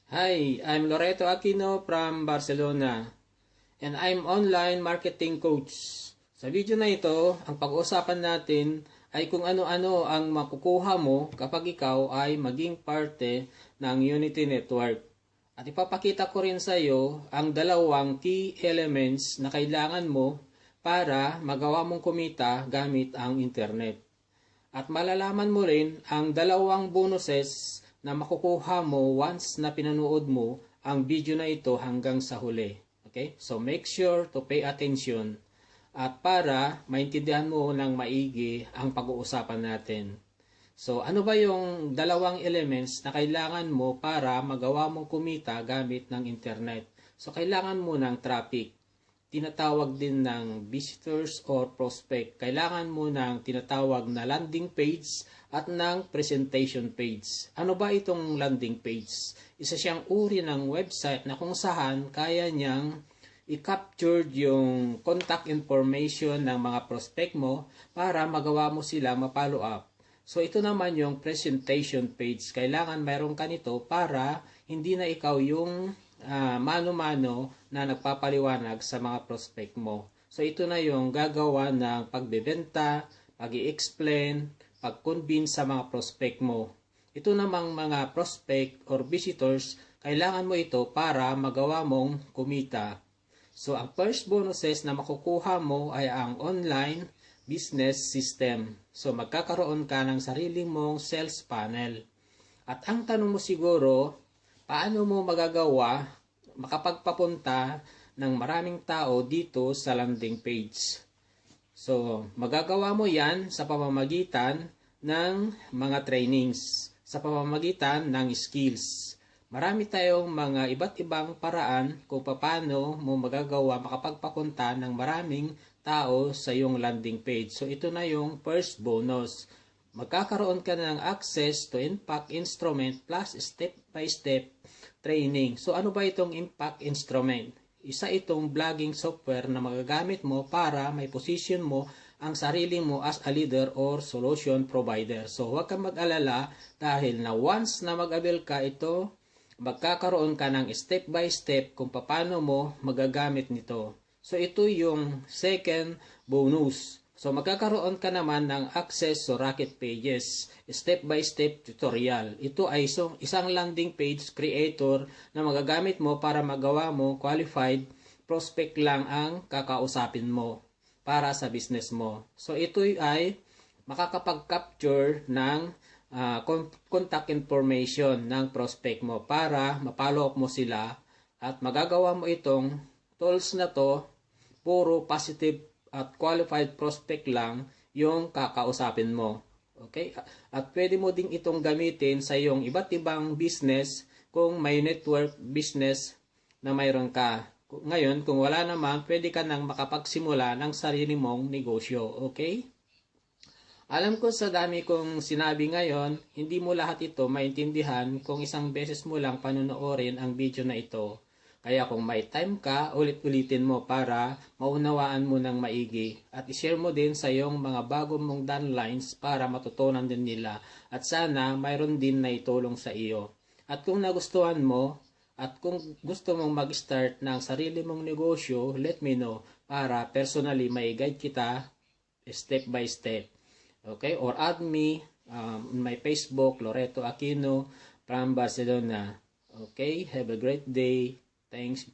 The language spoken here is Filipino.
Hi, I'm Loreto Aquino from Barcelona and I'm online marketing coach. Sa video na ito, ang pag-uusapan natin ay kung ano-ano ang makukuha mo kapag ikaw ay maging parte ng Unity Network. At ipapakita ko rin sa iyo ang dalawang key elements na kailangan mo para magawa mong kumita gamit ang internet. At malalaman mo rin ang dalawang bonuses na makukuha mo once na pinanood mo ang video na ito hanggang sa huli. Okay? So make sure to pay attention at para maintindihan mo ng maigi ang pag-uusapan natin. So ano ba yung dalawang elements na kailangan mo para magawa mong kumita gamit ng internet? So kailangan mo ng traffic. Tinatawag din ng visitors or prospect. Kailangan mo ng tinatawag na landing page at ng presentation page. Ano ba itong landing page? Isa siyang uri ng website na kung saan kaya niyang i-capture yung contact information ng mga prospect mo para magawa mo sila ma-follow up. So ito naman yung presentation page. Kailangan mayroon ka nito para hindi na ikaw yung mano-mano na nagpapaliwanag sa mga prospect mo. So ito na yung gagawa ng pagbebenta, pag-i-explain, pag-convince sa mga prospect mo. Ito namang mga prospect or visitors, kailangan mo ito para magawa mong kumita. So ang first bonuses na makukuha mo ay ang online business system. So magkakaroon ka ng sarili mong sales funnel. At ang tanong mo siguro, paano mo magagawa makapagpapunta ng maraming tao dito sa landing page? So, magagawa mo yan sa pamamagitan ng mga trainings, sa pamamagitan ng skills. Marami tayong mga iba't ibang paraan kung paano mo magagawa makapagpapunta ng maraming tao sa iyong landing page. So, ito na yung first bonus. Magkakaroon ka ng access to impact instrument plus step-by-step training. So ano ba itong impact instrument? Isa itong blogging software na magagamit mo para may position mo ang sarili mo as a leader or solution provider. So huwag kang mag-alala dahil na once na mag-avail ka ito, magkakaroon ka ng step-by-step kung paano mo magagamit nito. So ito yung second bonus. So magkakaroon ka naman ng access to Rocket Pages, step-by-step tutorial. Ito ay isang landing page creator na magagamit mo para magawa mo qualified prospect lang ang kakausapin mo para sa business mo. So ito ay makakapag-capture ng contact information ng prospect mo para ma-follow up mo sila at magagawa mo itong tools na to puro positive at qualified prospect lang yung kakausapin mo. Okay? At pwede mo ding itong gamitin sa iyong iba't ibang business kung may network business na mayroon ka. Ngayon, kung wala naman, pwede ka nang makapagsimula ng sarili mong negosyo. Okay? Alam ko sa dami kong sinabi ngayon, hindi mo lahat ito maintindihan kung isang beses mo lang panonoorin ang video na ito. Kaya kung may time ka, ulit-ulitin mo para maunawaan mo ng maigi. At ishare mo din sa iyong mga bago mong downlines para matutunan din nila. At sana mayroon din na itulong sa iyo. At kung nagustuhan mo, at kung gusto mong mag-start ng sarili mong negosyo, let me know para personally may guide kita step by step. Okay? Or add me on my Facebook, Loreto Aquino from Barcelona. Okay? Have a great day. Thanks.